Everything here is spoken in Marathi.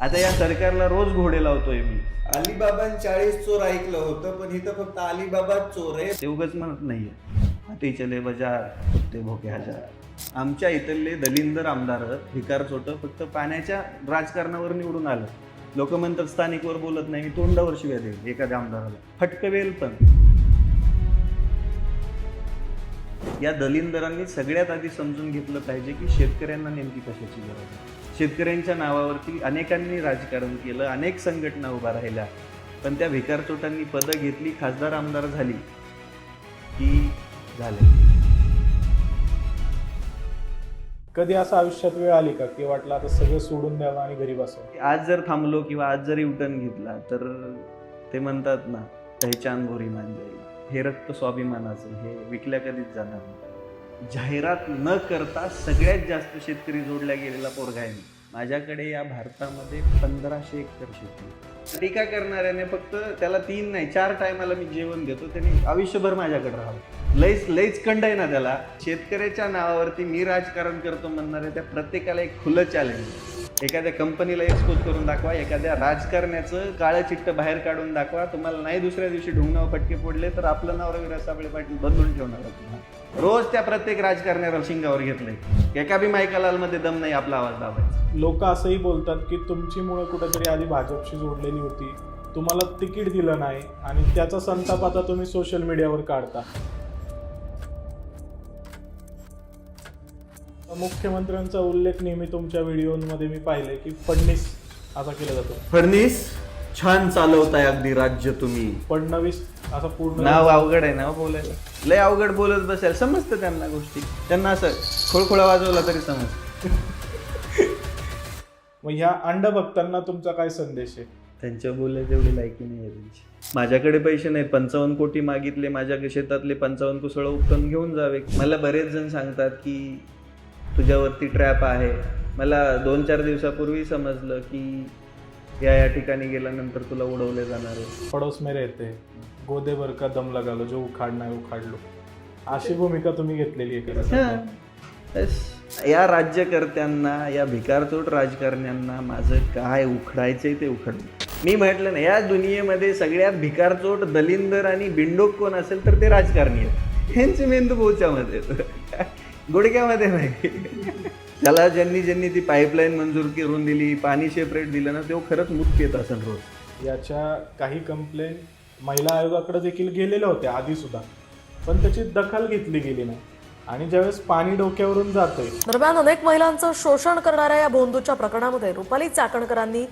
आता या सरकारला रोज घोडे लावतोय मी. अलिबाबा 40 चोर ऐकलं होतं, पण इथं फक्त अलिबाबा चोर आहे. ते उगाच म्हणत नाहीये हाती चले बाजार कुत्ते भोके हजार. आमच्या इथले दलिंदर आमदार भिकार चोट फक्त पाण्याच्या राजकारणावर निवडून आलं. लोक म्हणतात स्थानिकवर बोलत नाही, तोंडावर शिव्या देईल एखाद्या आमदाराला, फटकवेल. पण या दलिंदरांनी सगळ्यात आधी समजून घेतलं पाहिजे की शेतकऱ्यांना नेमकी कशाची गरज आहे. शेतकऱ्यांच्या नावावरती अनेकांनी राजकारण केलं, अनेक संघटना उभा राहिल्या, पण त्या भिकारचोटांनी पदं घेतली, खासदार आमदार झाली की झाले. कधी असं आयुष्यात वेळ आली का की वाटलं आता सगळं सोडून द्यावं आणि घरी बसावं? आज जर थांबलो किंवा आज जरी युटर्न घेतला तर ते म्हणतात ना, पहचान गोरी मान जाईल. हे रक्त स्वाभिमानाचं, हे विकल्या कधीच जाणार नाही. जाहिरात न करता सगळ्यात जास्त शेतकरी जोडल्या गेलेला पोरगा आहे मी. माझ्याकडे या भारतामध्ये 1500 एकर शेती. टीका करणाऱ्याने फक्त त्याला 3 नाही 4 टायमाला मी जेवण देतो, त्याने आयुष्यभर माझ्याकडे राहावं. लईच कंड आहे ना त्याला. शेतकऱ्याच्या नावावरती मी राजकारण करतो म्हणणारे त्या प्रत्येकाला एक खुलं चॅलेंज. एखाद्या कंपनीला एक्सपोज करून दाखवा, एखाद्या राजकारण्याचं काळं चिट्ट बाहेर काढून दाखवा. तुम्हाला नाही दुसऱ्या दिवशी ढुंगणावर फटके फोडले तर आपलं नाव रविराज साबळे पाटील बदलून ठेवणार तुम्हाला. रोज त्या प्रत्येक राजकारण्याला शिंगावर घेतलंय. एका बी मायकालालमध्ये दम नाही आपला आवाज दाबायचा. लोक असंही बोलतात की तुमची मुळे कुठेतरी आधी भाजपशी जोडलेली होती, तुम्हाला तिकीट दिलं नाही आणि त्याचा संताप आता तुम्ही सोशल मीडियावर काढता. मुख्यमंत्र्यांचा उल्लेख नेहमी तुमच्या व्हिडिओमध्ये मी पाहिले की फडणीस असा केला जातो. फडणीस छान चालवताय अगदी राज्य तुम्ही. फडणवीस असा पूर्ण नाव अवघड आहे ना बोलायला. लय अवघड बोलत बसेल, समजतं त्यांना गोष्टी. त्यांना असं खोळखोळा वाजवला तरी समजतं. मग ह्या अंडभक्तांना तुमचा काय संदेश आहे? त्यांच्या बोलायला तेवढी लायकी नाही आहे त्यांची. माझ्याकडे पैसे नाही, 55 कोटी मागितले, माझ्या शेतातले 55 कुसळ उपटून घेऊन जावे. मला बरेच जण सांगतात की तुझ्यावरती ट्रॅप आहे. मला 2-4 दिवसापूर्वी समजलं की या ठिकाणी गेल्यानंतर तुला उडवले जाणार आहे. पडोस में रहते गोदेभर का दम लगा लो, जो उखाडना है उखाडलो, अशी भूमिका तुम्ही घेतलेली आहे. या राज्यकर्त्यांना, या भिकारचोट राजकारण्यांना माझं काय उखडायचंय ते उखडलं. मी म्हटलं ना, या दुनियेमध्ये सगळ्यात भिकारचोट दलिंदर आणि बिंडोक कोण असेल तर ते राजकारणी आहेत. ह्यांचे मेंदू पोचामध्ये गुडघ्यामध्ये नाही. त्याला ज्यांनी ती पाईपलाईन मंजूर करून दिली, पाणी सेपरेट दिलं ना, तो खरंच मुक्त येत असेल रोज. याच्या काही कंप्लेंट महिला आयोगाकडे देखील गेलेल्या होत्या आधी सुद्धा, पण त्याची दखल घेतली गेली नाही. आणि ज्यावेळेस पाणी डोक्यावरून जातंय. दरम्यान अनेक महिलांचं शोषण करणाऱ्या या भोंदूच्या प्रकरणामध्ये रुपाली चाकणकरांनी